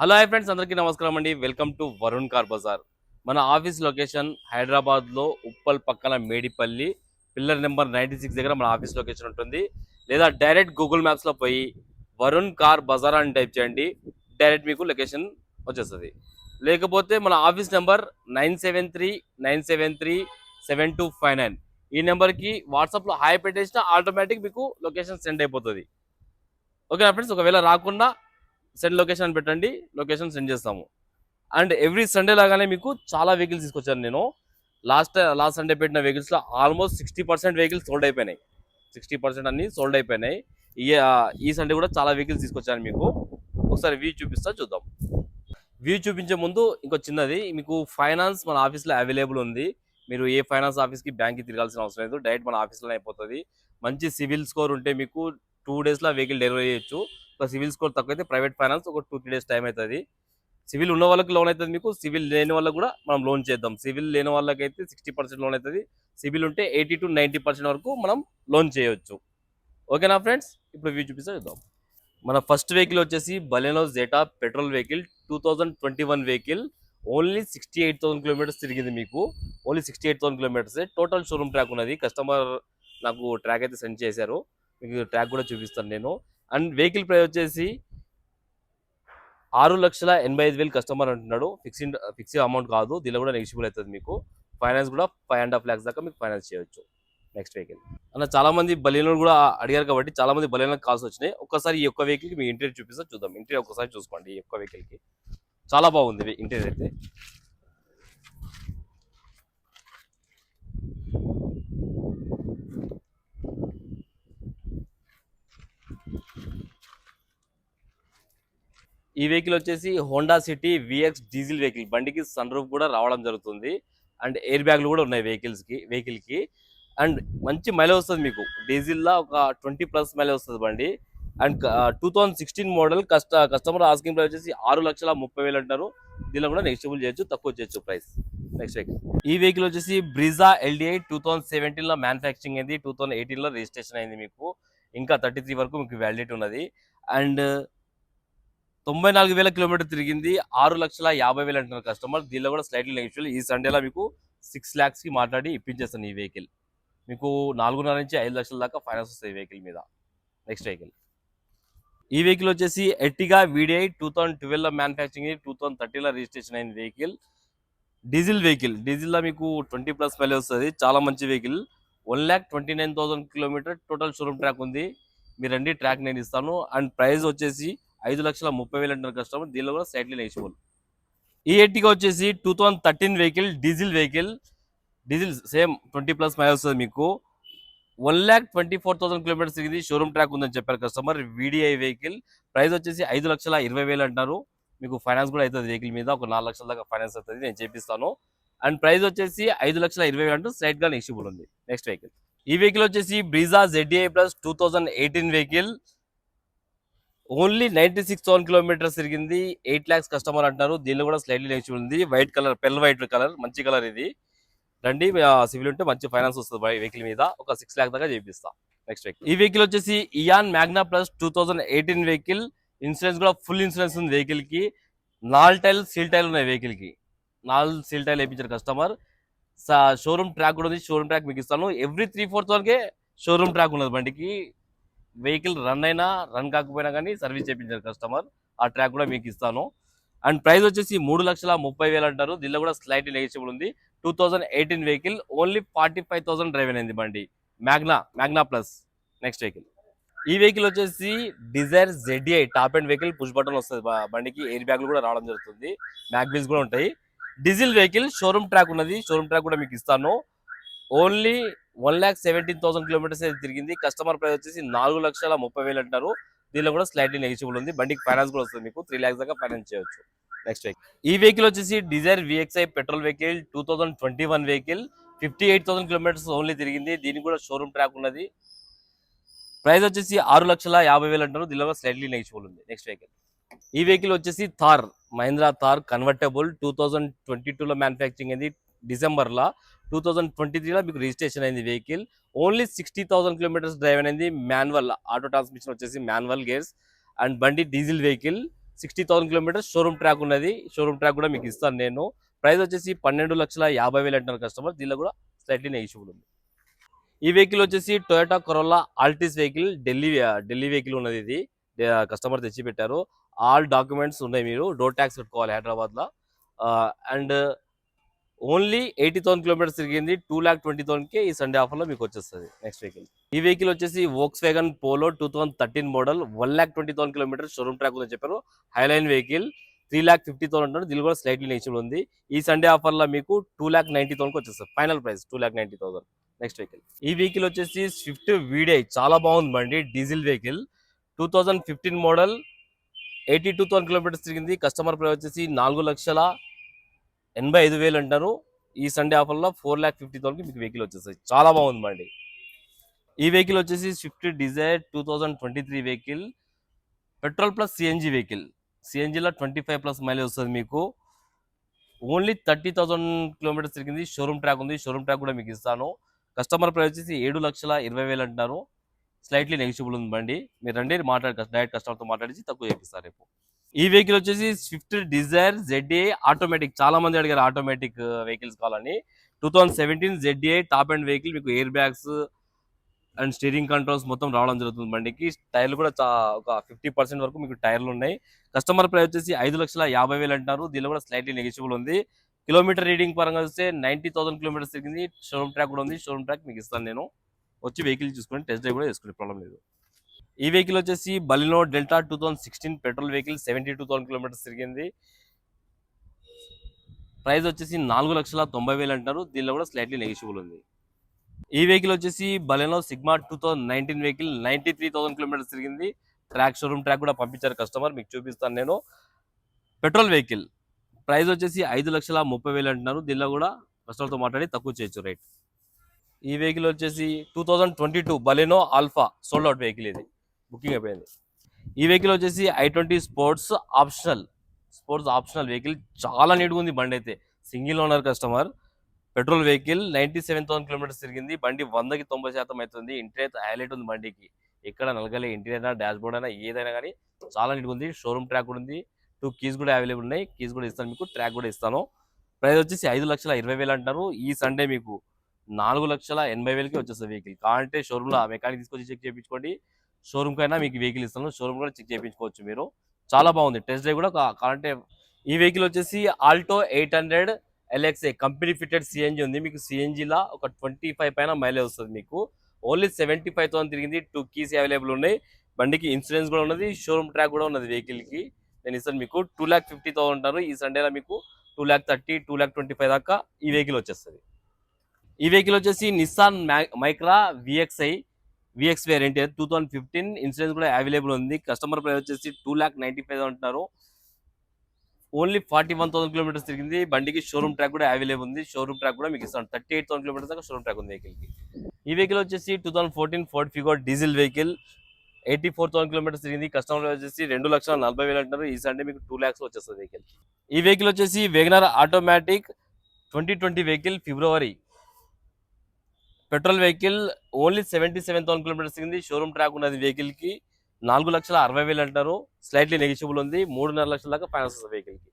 Hello hi friends, అందరికీ నమస్కారం అండి. Welcome to Varun car bazaar. మన ఆఫీస్ లొకేషన్ హైదరాబాద్లో ఉప్పల్ పక్కన మేడిపల్లి పిల్లర్ నెంబర్ 96 దగ్గర మన ఆఫీస్ లొకేషన్ ఉంటుంది. లేదా డైరెక్ట్ గూగుల్ మ్యాప్స్లో పోయి వరుణ్ కార్ బజార్ అని టైప్ చేయండి, డైరెక్ట్ మీకు లొకేషన్ వచ్చేస్తుంది. లేకపోతే మన ఆఫీస్ నెంబర్ 9739737259 ఈ నెంబర్కి వాట్సాప్లో హాయ్ పెట్టేసిన ఆటోమేటిక్ మీకు లొకేషన్ సెండ్ అయిపోతుంది. ఓకేనా ఫ్రెండ్స్? ఒకవేళ రాకుండా సెండ్ లొకేషన్ అని పెట్టండి, లొకేషన్ సెండ్ చేస్తాము. అండ్ ఎవ్రీ సండే లాగానే మీకు చాలా వెహికల్స్ తీసుకొచ్చాను నేను. లాస్ట్ సండే పెట్టిన వెహికల్స్లో ఆల్మోస్ట్ 60% వెహికల్స్ సోల్డ్ అయిపోయినాయి. 60% అన్ని సోల్డ్ అయిపోయినాయి. ఈ సండే కూడా చాలా వెహికల్స్ తీసుకొచ్చాను మీకు. ఒకసారి వ్యూ చూపిస్తా, చూద్దాం. వ్యూ చూపించే ముందు ఇంకో చిన్నది, మీకు ఫైనాన్స్ మన ఆఫీస్లో అవైలబుల్ ఉంది. మీరు ఏ ఫైనాన్స్ ఆఫీస్కి బ్యాంక్కి తిరగాల్సిన అవసరం లేదు, డైరెక్ట్ మన ఆఫీస్లోనే అయిపోతుంది. మంచి సివిల్ స్కోర్ ఉంటే మీకు 2 డేస్లో వెహికల్ డెలివరీ చేయొచ్చు. ఒక సివిల్ స్కోర్ తక్కువ అయితే ప్రైవేట్ ఫైనాన్స్ ఒక 2-3 డేస్ టైం అవుతుంది. సివిల్ ఉన్న వాళ్ళకి లోన్ అవుతుంది మీకు, సివిల్ లేని వాళ్ళకి కూడా మనం లోన్ చేద్దాం. సివిల్ లేని వాళ్ళకైతే 60% లోన్ అవుతుంది, సివిల్ ఉంటే 80-90% వరకు మనం లోన్ చేయొచ్చు. ఓకేనా ఫ్రెండ్స్? ఇప్పుడు వ్యూ చూపిస్తా, చూద్దాం. మన ఫస్ట్ వెహికల్ వచ్చేసి Baleno Zeta petrol vehicle, 2021 vehicle. Only 68,000 kilometres తిరిగింది మీకు. Only 68,000 kilometres. Total showroom track ఉన్నది. కస్టమర్ నాకు ట్రాక్ అయితే సెండ్ చేశారు, మీకు ట్రాక్ కూడా చూపిస్తాను నేను. అండ్ వెహికల్ ప్రైస్ వచ్చేసి 6,85,000 కస్టమర్ అంటున్నాడు. ఫిక్స్డ్ అమౌంట్ కాదు, దీనిలో కూడా నెగిషియబుల్ అవుతుంది మీకు. ఫైనాన్స్ కూడా 5.5 lakhs దాకా మీకు ఫైనాన్స్ చేయొచ్చు. నెక్స్ట్ వెహికల్ అన్న, చాలా మంది బలినోలు కూడా అడిగారు కాబట్టి చాలా మంది బలినోలకు కాల్స్ వచ్చినాయి. ఒక్కసారి ఈ యొక్క వెహికల్ కి మీ ఇంటీరియర్ చూపిస్తా, చూద్దాం. ఇంటీరియర్ ఒకసారి చూసుకోండి. ఈ యొక్క వెహికల్ కి చాలా బాగుంది ఇంటీరియర్ అయితే. ఈ వెహికల్ వచ్చేసి Honda city vx diesel vehicle. బండికి సన్ రూఫ్ కూడా రావడం జరుగుతుంది. అండ్ ఎయిర్ బ్యాగ్లు కూడా ఉన్నాయి వెహికల్ కి. అండ్ మంచి మైలేజ్ వస్తుంది మీకు. డీజిల్లా ఒక 20+ మైలేజ్ వస్తుంది బండి. And 2016 model. Customer asking price వచ్చేసి 6,30,000 అంటారు. దీనిలో కూడా నెగిషియబుల్ చేయొచ్చు, తక్కువ చేయొచ్చు ప్రైస్. నెక్స్ట్ వెహికల్, ఈ వెహికల్ వచ్చేసి బ్రిజా ఎల్డిఐ. 2017 లో మ్యానుఫ్యాక్చరింగ్ అయింది, 2018 లో రిజిస్ట్రేషన్ అయింది మీకు. ఇంకా 33 వరకు మీకు వ్యాలిడిటీ ఉన్నది. అండ్ 94,000 కిలోమీటర్ తిరిగింది. 6,50,000 అంటున్నారు కస్టమర్. దీనిలో కూడా స్లైట్లీ నెగిషియబుల్. ఈ సండేలో మీకు 6 lakhs కి మాట్లాడి ఇప్పించేస్తాను ఈ వెహికల్. మీకు 4.5 నుంచి 5 లక్షల దాకా ఫైనాన్స్ వస్తాయి ఈ వెహికల్ మీద. నెక్స్ట్ వెహికల్, ఈ వెహికల్ వచ్చేసి ఎర్టిగా వీడిఐ. 2012 లో మ్యానుఫ్యాక్చరింగ్, 2013 లో రిజిస్ట్రేషన్ అయిన వెహికల్. Diesel vehicle. డీజిల్లో మీకు 20+ మైలేజ్ వస్తుంది. చాలా మంచి vehicle. 1,29,000 kilometre total showroom track ఉంది. మీరు రండి, ట్రాక్ నేను ఇస్తాను. అండ్ ప్రైస్ వచ్చేసి 5,30,000 అంటారు కస్టమర్. దీనిలో కూడా స్లైట్లీ నెగిషియబుల్. ఈ ఎర్టిగా వచ్చేసి 2013 vehicle, diesel vehicle. Diesel same 20+ mileage వస్తుంది మీకు. 1,24,000 కిలోమీటర్స్ తిరిగింది. షోరూమ్ ట్రాక్ ఉందని చెప్పారు కస్టమర్. VDI vehicle. ప్రైస్ వచ్చేసి 5,20,000 అంటారు. మీకు ఫైనాన్స్ కూడా అవుతుంది వెహికల్ మీద, ఒక 4 లక్షల దాకా ఫైనాన్స్ అవుతుంది, నేను చేపిస్తాను. అండ్ ప్రైస్ వచ్చేసి 5,20,000 అంటూ స్లైట్ గా నెగిషియబుల్ ఉంది. నెక్స్ట్ వెహికల్, ఈ వెహికల్ వచ్చేసి Brezza ZDI plus 2018 vehicle. Only 96,000 kilometres తిరిగింది. 8 lakhs కస్టమర్ అంటారు. దీనిలో కూడా స్లైట్లీ నెగిషియబుల్ ఉంది. వైట్ కలర్, పెల్ వైట్ కలర్, మంచి కలర్ ఇది. రండి, సివిల్ ఉంటే మంచి ఫైనాన్స్ వస్తుంది వెహికల్ మీద. ఒక 6 lakhs దాకా చేపిస్తా. నెక్స్ట్ వెహికల్, ఈ వెహికల్ వచ్చేసి Eon Magna plus 2018 vehicle. Insurance కూడా ఫుల్ ఇన్సూరెన్స్ ఉంది వెహికల్ కి. 4 టైల్ సీల్ టైల్ ఉన్నాయి వెహికల్ కి. 4 సీల్ టైల్ వేయించారు కస్టమర్. షోరూమ్ ట్రాక్ కూడా ఉంది. షోరూమ్ ట్రాక్ మీకు ఇస్తాను. ఎవ్రీ 3/4 వరకే షోరూమ్ ట్రాక్ ఉన్నది బండికి. వెహికల్ రన్ అయినా రన్ కాకపోయినా కానీ సర్వీస్ చేయించారు కస్టమర్. ఆ ట్రాక్ కూడా మీకు ఇస్తాను. అండ్ ప్రైస్ వచ్చేసి 3,30,000 అంటారు. దీనిలో కూడా స్లైట్లీ నెగిషియబుల్ ఉంది. 2018 వెహికల్. ఓన్లీ 45,000 డ్రైవ్ అయింది బండి. Magna plus. నెక్స్ట్ వెహికల్, ఈ వెహికల్ వచ్చేసి Dzire ZDI top end vehicle. Push button వస్తుంది బండికి. ఎయిర్ బ్యాగ్లు కూడా రావడం జరుగుతుంది. మ్యాగ్ వీల్స్ కూడా ఉంటాయి. Diesel vehicle. షోరూమ్ ట్రాక్ ఉన్నది. షోరూమ్ ట్రాక్ కూడా మీకు ఇస్తాను. ఓన్లీ 1,17,000 కిలోమీటర్స్ తిరిగింది. కస్టమర్ ప్రైస్ వచ్చేసి 4,30,000 అంటారు. దీనిలో కూడా స్లైట్లీ నెగిషియబుల్ ఉంది. బండికి ఫైనాన్స్ కూడా వస్తుంది మీకు. 3 lakhs దాకా ఫైనాన్స్ చేయొచ్చు. నెక్స్ట్ వెహికల్, ఈ వెహికల్ వచ్చేసి Dzire VXI petrol vehicle. 2021 vehicle. 58,000 kilometres only తిరిగింది. దీనికి కూడా షోరూమ్ ట్రాక్ ఉన్నది. ప్రైస్ వచ్చేసి 6,50,000 అంటారు. దీనిలో స్లైట్లీ నెగిషియబుల్ ఉంది. నెక్స్ట్ వెహికల్, ఈ వెహికల్ వచ్చేసి థార్, మహీంద్రా థార్ కన్వర్టబుల్. 2022 లో మ్యానుఫ్యాక్చరింగ్ అయింది డిసెంబర్ లో. 2023 లో మీకు రిజిస్ట్రేషన్ అయింది వెహికల్. ఓన్లీ 60,000 కిలోమీటర్స్ డ్రైవ్ అనేది. మాన్యువల్ ఆటో ట్రాన్స్మిషన్ వచ్చేసి మాన్యువల్ గేర్స్. అండ్ బండి diesel vehicle. 60,000 kilometres showroom track ఉన్నది. షోరూమ్ ట్రాక్ కూడా మీకు ఇస్తాను నేను. ప్రైస్ వచ్చేసి 12,50,000 అంటున్నారు కస్టమర్. దీనిలో కూడా స్లైట్లీ నెగిషియబుల్ ఉంది. ఈ వెహికల్ వచ్చేసి Toyota corolla Altis vehicle, Delhi vehicle ఉన్నది. ఇది కస్టమర్ తెచ్చి పెట్టారు. ఆల్ డాక్యుమెంట్స్ ఉన్నాయి. మీరు డోర్ ట్యాక్స్ పెట్టుకోవాలి హైదరాబాద్లో. అండ్ ఓన్లీ 80,000 కిలోమీటర్స్ తిరిగింది. 2,20,000కే ఈ సండే ఆఫర్లో మీకు వచ్చేస్తుంది నెక్స్ట్ వెహికల్. ఈ వెహికల్ వచ్చేసి Volkswagen Polo 2013 model, 1,20,000 kilometres showroom track ఉందని చెప్పారు. హైలైన్ వెహికల్ 3,50,000 అంటారు. దీనిలో కూడా స్లైట్లీ నెగిషియబుల్ ఉంది. ఈ సండే ఆఫర్లో మీకు 2,90,000కి వచ్చేస్తుంది. Final price 2,90,000. Next vehicle. ఈ వెహికల్ వచ్చేసి స్విఫ్ట్ వీడిఐ, చాలా బాగుంది బండి. డీజిల్ వెహికల్ 2015 మోడల్, 82,000 కిలోమీటర్స్ తిరిగింది. కస్టమర్ ప్రైస్ వచ్చేసి 4,85,000 అంటారు. ఈ సండే ఆఫర్లో 4,50,000కి మీకు వెహికల్ వచ్చేస్తుంది. చాలా బాగుంది బండి. ఈ వెహికల్ వచ్చేసి Swift Dzire 2023 vehicle, petrol plus CNG vehicle. సిఎన్జిలో 25+ మైలేజ్ వస్తుంది మీకు. ఓన్లీ 30,000 కిలోమీటర్స్ తిరిగింది. షోరూమ్ ట్రాక్ ఉంది. షోరూమ్ ట్రాక్ కూడా మీకు ఇస్తాను. కస్టమర్ ప్రైస్ వచ్చేసి 7,20,000 అంటున్నారు. స్లైట్లీ నెగిషియబుల్ ఉంది బండి. మీరు రండి, డైరెక్ట్ కస్టమర్తో మాట్లాడించి తక్కువ చేపిస్తారు రేపు. ఈ వెహికల్ వచ్చేసి స్విఫ్ట్ డిజైర్ ZA ఆటోమేటిక్. చాలా మంది అడిగారు ఆటోమేటిక్ వెహికల్స్ కావాలని. 2017 ZA టాప్ అండ్ వెహికల్. మీకు air bags and steering controls మొత్తం రావడం జరుగుతుంది బండికి. టైర్లు కూడా ఒక 50% వరకు మీకు టైర్లు ఉన్నాయి. కస్టమర్ ప్రైస్ వచ్చేసి 5,50,000 అంటున్నారు. దీనిలో కూడా స్లైట్లీ నెగిషియబుల్ ఉంది. కిలోమీటర్ రీడింగ్ పరంగా చూస్తే 90,000 కిలోమీటర్స్ తిరిగింది. షోరూమ్ ట్రాక్ కూడా ఉంది. షోరూమ్ ట్రాక్ మీకు ఇస్తాను నేను. వచ్చి వెహికల్ చూసుకొని టెస్ట్ డ్రైవ్ కూడా చేసుకునే ప్రాబ్లం లేదు. ఈ వెహికల్ వచ్చేసి Baleno delta 2016 petrol vehicle, 72,000 kilometres తిరిగింది. ప్రైస్ వచ్చేసి 4,90,000 అంటారు. దీనిలో కూడా స్లైట్లీ నెగిషియబుల్ ఉంది. ఈ వెహికల్ వచ్చేసి బలెనో సిగ్మా 2019 వెహికల్, 93,000 కిలోమీటర్స్ తిరిగింది. షోరూమ్ ట్రాక్ కూడా పంపించారు కస్టమర్. మీకు చూపిస్తాను నేను. Petrol vehicle. ప్రైస్ వచ్చేసి 5,30,000 అంటున్నారు. దీనిలో కూడా కస్టమర్తో మాట్లాడి తక్కువ చేయొచ్చు రేట్. ఈ వెహికల్ వచ్చేసి 2022 Baleno alpha sold out vehicle. ఇది బుకింగ్ అయిపోయింది. ఈ వెహికల్ వచ్చేసి i20 స్పోర్ట్స్ ఆప్షనల్ వెహికల్. చాలా నీట్గా ఉంది బండి అయితే. Single owner customer. Petrol vehicle, 97,000 kilometres తిరిగింది. బండి 100కి 90% అవుతుంది. ఇంటీరియర్ అయితే హైలైట్ ఉంది బండికి. ఎక్కడ నలగలే. ఇంటీరియర్ అయినా డాష్ బోర్డ్ అయినా ఏదైనా కానీ చాలా నీట్గా ఉంది. షోరూమ్ ట్రాక్ కూడా ఉంది. 2 కీస్ కూడా అవైలబుల్ ఉన్నాయి. కీస్ కూడా ఇస్తాను మీకు. ట్రాక్ కూడా ఇస్తాను. ప్రైస్ వచ్చేసి 5,20,000 అంటారు. ఈ సండే మీకు 4,80,000కి వచ్చేస్తుంది వెహికల్. కావాలంటే షోరూమ్లో మెకానిక్ తీసుకొచ్చి చెక్ చేయించుకోండి. షోరూమ్ కైనా మీకు వెహికల్ ఇస్తాను. షోరూమ్ కూడా చెక్ చేయించుకోవచ్చు మీరు. చాలా బాగుంది. టెస్ట్ డ్రైవ్ కూడా కావాలంటే. ఈ వెహికల్ వచ్చేసి Alto 800 LXA company fitted CNG ఉంది. మీకు సిఎన్జిలా ఒక 25 పైన మైలేజ్ వస్తుంది మీకు. ఓన్లీ 75,000 తిరిగింది. 2 కీస్ అవైలబుల్ ఉన్నాయి. బండికి ఇన్సూరెన్స్ కూడా ఉన్నది. షోరూమ్ ట్రాక్ కూడా ఉన్నది వెహికల్కి. నేను ఇస్తాను మీకు. 2,50,000 అంటారు. ఈ సండేలో మీకు 2,30,000, 2,25,000 దాకా ఈ వెహికల్ వచ్చేస్తుంది. ఈ వెహికల్ వచ్చేసి Nissan Micra VX variant 2015. Insurance కూడా అవైలబుల్ ఉంది. కస్టమర్ ప్రైస్ వచ్చేసి 2,95,000 అంటున్నారు. ఓన్లీ 41,000 కిలోమీటర్స్ తిరిగింది. బండికి షోరూమ్ ట్రాక్ కూడా అవైలబుల్ ఉంది. షోరూమ్ ట్రాక్ కూడా మీకు ఇస్తాను. 38,000 కిలోమీటర్స్ దాకా షోరూమ్ ట్రాక్ ఉంది వెహికల్కి. ఈ వెహికల్ వచ్చేసి 2014 Ford Figo diesel vehicle, 84,000 kilometres తిరిగింది. కస్టమర్ వచ్చేసి 2,40,000 అంటారు. ఈ సండే మీకు 2 lakhs వచ్చేస్తుంది వెహికల్. ఈ వెహికల్ వచ్చేసి వేగనర్ ఆటోమేటిక్ 2020 వెహికల్, ఫిబ్రవరి. పెట్రోల్ వెహికల్, ఓన్లీ 77,000 కిలోమీటర్స్ తిరిగింది. షోరూమ్ ట్రాక్ ఉన్నది వెహికల్కి. 4,60,000 అంటారు. స్లైట్లీ నెగిషియబుల్ ఉంది. 3.5 లక్షల దాకా ఫైనాన్స్ వస్తుంది వెహికల్కి.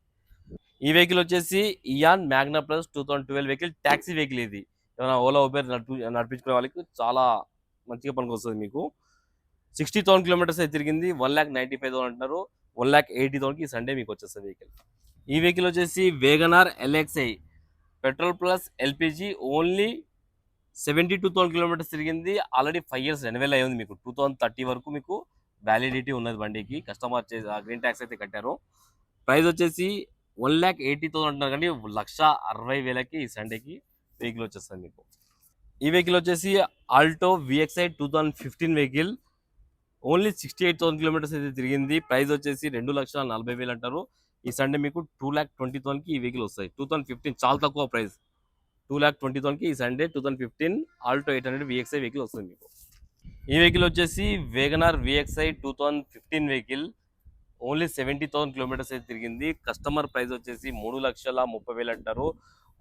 ఈ వెహికల్ వచ్చేసి Eon Magna plus 2012 vehicle, taxi vehicle. ఇది ఏమైనా ఓలా ఉబేర్ నడిపించుకునే వాళ్ళకి చాలా మంచిగా పనికి వస్తుంది మీకు. 60,000 కిలోమీటర్స్ అయితే తిరిగింది. 1,95,000 అంటారు. 1,80,000కి ఈ సండే మీకు వచ్చేస్తుంది వెహికల్. ఈ వెహికల్ వచ్చేసి Wagon R LXI petrol plus LPG, only 72,000 kilometres తిరిగింది. ఆల్రెడీ 5 years రెన్యువల్ అయి ఉంది మీకు. 2030 వరకు మీకు వ్యాలిడిటీ ఉన్నది బండికి. కస్టమర్ గ్రీన్ ట్యాక్స్ అయితే కట్టారు. ప్రైస్ వచ్చేసి 1,80,000 అంటున్నారు, కానీ 1,60,000కి ఈ సండేకి వెహికల్ వచ్చేస్తుంది మీకు. ఈ వెహికల్ వచ్చేసి Alto VXI 2015 vehicle, only 68,000 kilometres అయితే తిరిగింది. ప్రైస్ వచ్చేసి 2,40,000 అంటారు. ఈ సండే మీకు 2,20,000కి ఈ వెహికల్ వస్తాయి. 2015 చాలా తక్కువ ప్రైస్. 2,20,000కి ఈ సండే 2015 ఆల్టో 800 VXI వెహికల్ వస్తుంది మీకు. ఈ వెహికల్ వచ్చేసి Wagon R VXI 2015 vehicle, only 70,000 kilometres అయితే తిరిగింది. కస్టమర్ ప్రైస్ వచ్చేసి 3,30,000 అంటారు.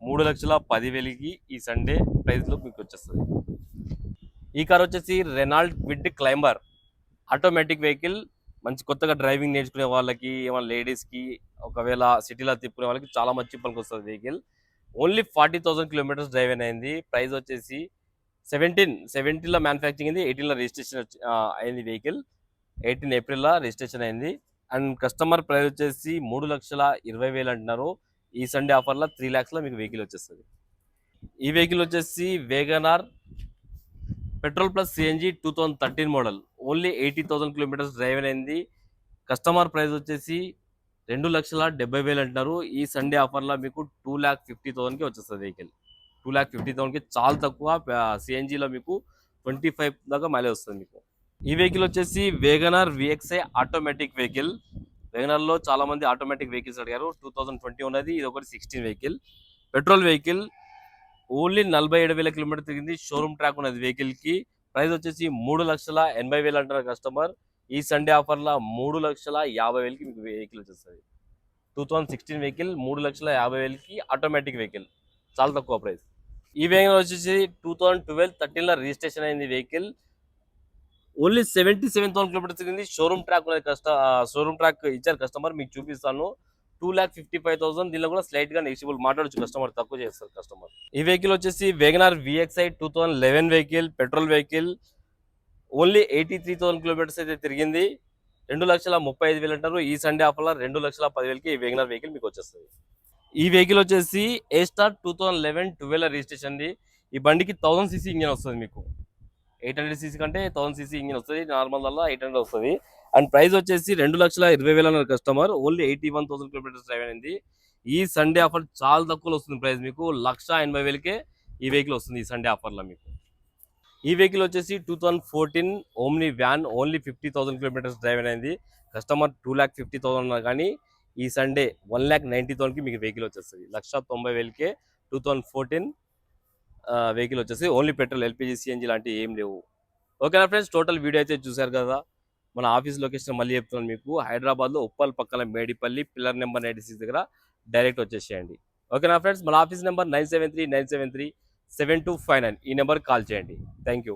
3,10,000కి ఈ సండే ప్రైస్లో మీకు వచ్చేస్తుంది. ఈ కార్ వచ్చేసి Renault quid climber automatic vehicle, మంచి కొత్తగా డ్రైవింగ్ నేర్చుకునే వాళ్ళకి, ఏమైనా లేడీస్‌కి, ఒకవేళ సిటీలో తిప్పుకునే వాళ్ళకి చాలా మంచి పనికొస్తది వెహికల్. ఓన్లీ 40,000 కిలోమీటర్స్ డ్రైవ్ అయింది. ప్రైస్ వచ్చేసి 17లో మ్యానుఫ్యాక్చరింగ్ అయింది. 18లో రిజిస్ట్రేషన్ అయింది వెహికల్. 18 ఏప్రిల్‌లో రిజిస్ట్రేషన్ అయింది. అండ్ కస్టమర్ ప్రైస్ వచ్చేసి 3,20,000 అంటున్నారు. ఈ సండే ఆఫర్‌లో 3,00,000లో మీకు వెహికల్ వచ్చేస్తది. ఈ వెహికల్ వచ్చేసి Wagon R petrol plus CNG 2013 model. Only 80,000 kilometres drive అయింది. కస్టమర్ ప్రైస్ వచ్చేసి 2,70,000 అంటున్నారు. ఈ సండే ఆఫర్‌లో మీకు 2,50,000కి వచ్చేస్తది వెహికల్. 2,50,000కి చాలా తక్కువ. సీఎన్జీలో మీకు 25 దాకా మైలేజ్ వస్తుంది మీకు. ఈ వెహికల్ వచ్చేసి వేగనార్ విఎక్స్ఐ ఆటోమేటిక్ వెహికల్. వేగనార్‌లో చాలా మంది ఆటోమేటిక్ వెహికల్స్ అడిగారు. 2020 ఉన్నది. ఇది ఒకటి 16 vehicle. Petrol vehicle. Only 47,000 kilometre తిరిగింది. షోరూమ్ ట్రాక్ ఉన్నది వెహికల్‌కి. ప్రైస్ వచ్చేసి 3,80,000 అంటున్నారు కస్టమర్. ఈ సండే ఆఫర్‌లో 3,50,000కి మీకు వెహికల్ వచ్చేస్తది. 2016 వెహికల్ 3,50,000కి ఆటోమేటిక్ వెహికల్. చాలా తక్కువ ప్రైస్. ఈ వెహికల్ వచ్చేసి 2012 13లో రిజిస్ట్రేషన్ అయింది వెహికల్. ఓన్లీ 77,000 కిలోమీటర్స్ తిరిగింది. షోరూమ్ ట్రాక్ ఉన్నది. షోరూమ్ ట్రాక్ ఇచ్చారు కస్టమర్. మీకు చూపిస్తాను. 2,55,000. దీనిలో కూడా స్లైట్ గా నెగిషియబుల్ మాట్లాడొచ్చు కస్టమర్. తక్కువ చేస్తారు కస్టమర్. ఈ వెహికల్ వచ్చేసి Wagon R VXi 2011 vehicle. Petrol vehicle. Only 83,000 kilometres అయితే తిరిగింది. 2,35,000 అంటారు. ఈ సండే ఆఫర్లో 2,10,000కి ఈ వేగనార్ వెహికల్ మీకు వచ్చేస్తుంది. ఈ వెహికల్ వచ్చేసి ఏ స్టార్ 2011 12 రిజిస్ట్రేషన్ ది. ఈ బండికి 1000 సీసీ ఇంజన్ వస్తుంది మీకు. 800 సీసీ కంటే 1000 సీసీ ఇంజన్ వస్తుంది. నార్మల్ వల్ల 800 వస్తుంది. అండ్ ప్రైస్ వచ్చేసి 2,20,000 అన్నారు కస్టమర్. ఓన్లీ 81,000 కిలోమీటర్స్ డ్రైవ్ అయింది. ఈ సండే ఆఫర్ చాలా తక్కువలో వస్తుంది ప్రైస్ మీకు. 1,80,000కే ఈ వెహికల్ వస్తుంది ఈ సండే ఆఫర్లో మీకు. ఈ వెహికల్ వచ్చేసి 2014 omni van. Only 50,000 kilometres drive అయింది. కస్టమర్ 2,50,000 అన్నారు కానీ ఈ సండే 1,90,000కి మీకు వెహికల్ వచ్చేస్తుంది. 1,90,000కే 2014 వెహికల్ వచ్చేసి ఓన్లీ పెట్రోల్, ఎల్పిజి, సిఎన్జి లాంటివి ఏం లేవు. ఓకేనా ఫ్రెండ్స్, టోటల్ వీడియో అయితే చూశారు కదా. మన ఆఫీస్ లొకేషన్ మళ్ళీ చెప్తున్నాను మీకు. హైదరాబాద్లో ఉప్పల్ పక్కన మేడిపల్లి పిల్లర్ నెంబర్ 96 దగ్గర డైరెక్ట్ వచ్చేసేయండి. ఓకేనా ఫ్రెండ్స్, మన ఆఫీస్ నెంబర్ 973 973 7259. ఈ నెంబర్కి కాల్ చేయండి. Thank you.